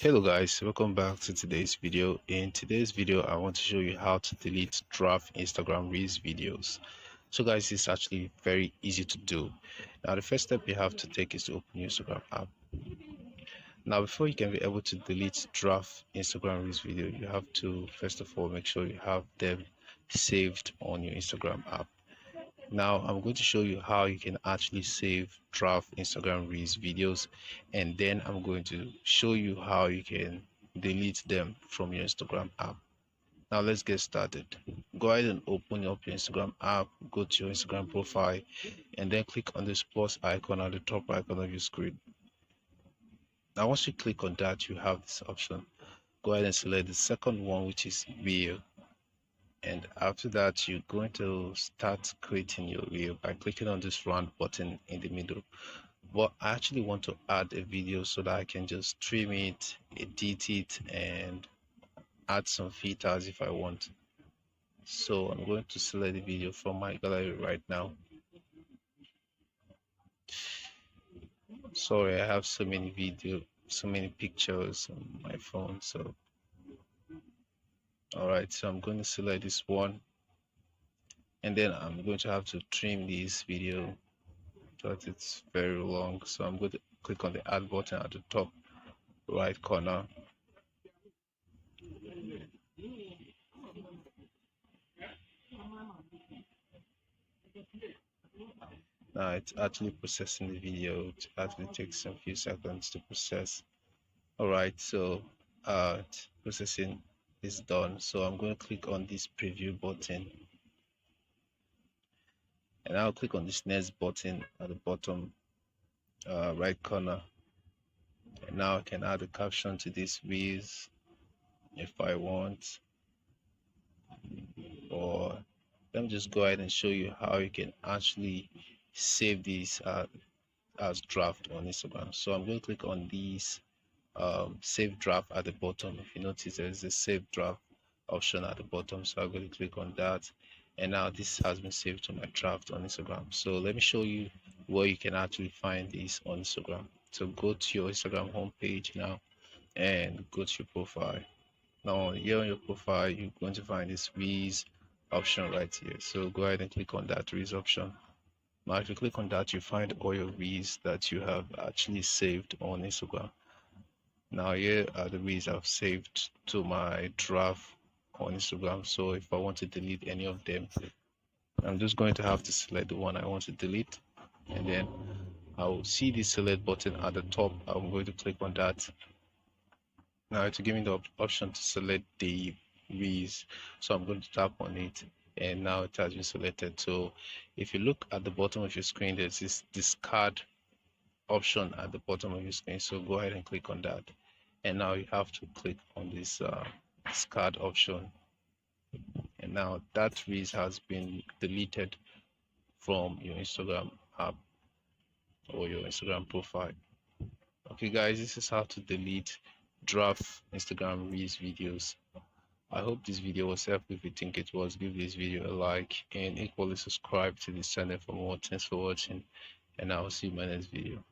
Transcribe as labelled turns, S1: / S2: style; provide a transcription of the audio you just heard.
S1: Hello guys, welcome back to today's video. In today's video I want to show you how to delete draft Instagram Reels videos. So guys, it's actually very easy to do. Now the first step you have to take is to open your Instagram app. Now before you can be able to delete draft Instagram Reels video, you have to first of all make sure you have them saved on your Instagram app. Now I'm going to show you how you can actually save draft Instagram Reels videos, and then I'm going to show you how you can delete them from your Instagram app. Now let's get started. Go ahead and open up your Instagram app, go to your Instagram profile, and then click on this plus icon at the top right corner of your screen. Now once you click on that, you have this option. Go ahead and select the second one, which is reel, and after that you're going to start creating your reel by clicking on this round button in the middle. But I actually want to add a video so that I can just trim it, edit it, and add some filters if I want. So I'm going to select the video from my gallery right now. Sorry, I have so many pictures on my phone. So all right, so I'm going to select this one, and then I'm going to have to trim this video because it's very long. So I'm going to click on the add button at the top right corner. Now it's actually processing the video. It actually takes a few seconds to process. All right, so processing is done. So I'm going to click on this preview button, and I'll click on this next button at the bottom right corner. And now I can add a caption to this Reels if I want, or let me just go ahead and show you how you can actually save this as draft on Instagram. So I'm going to click on this save draft at the bottom. If you notice, there's a save draft option at the bottom, so I'm going to click on that, and now this has been saved to my draft on Instagram. So let me show you where you can actually find this on Instagram. So go to your Instagram homepage now and go to your profile. Now here on your profile you're going to find this Reels option right here, so go ahead and click on that Reels option. Now if you click on that, you find all your Reels that you have actually saved on Instagram. Now here are the Reels I've saved to my draft on Instagram. So if I want to delete any of them, I'm just going to have to select the one I want to delete, and then I will see the select button at the top. I'm going to click on that. Now to give me the option to select the Reels, so I'm going to tap on it, and now it has been selected. So if you look at the bottom of your screen, there's this discard option at the bottom of your screen, so go ahead and click on that, and now you have to click on this discard option, and now that Reels has been deleted from your Instagram app or your Instagram profile. Okay guys, this is how to delete draft Instagram Reels videos. I hope this video was helpful. If you think it was, give this video a like and equally subscribe to this channel for more. Thanks for watching, and I will see you in my next video.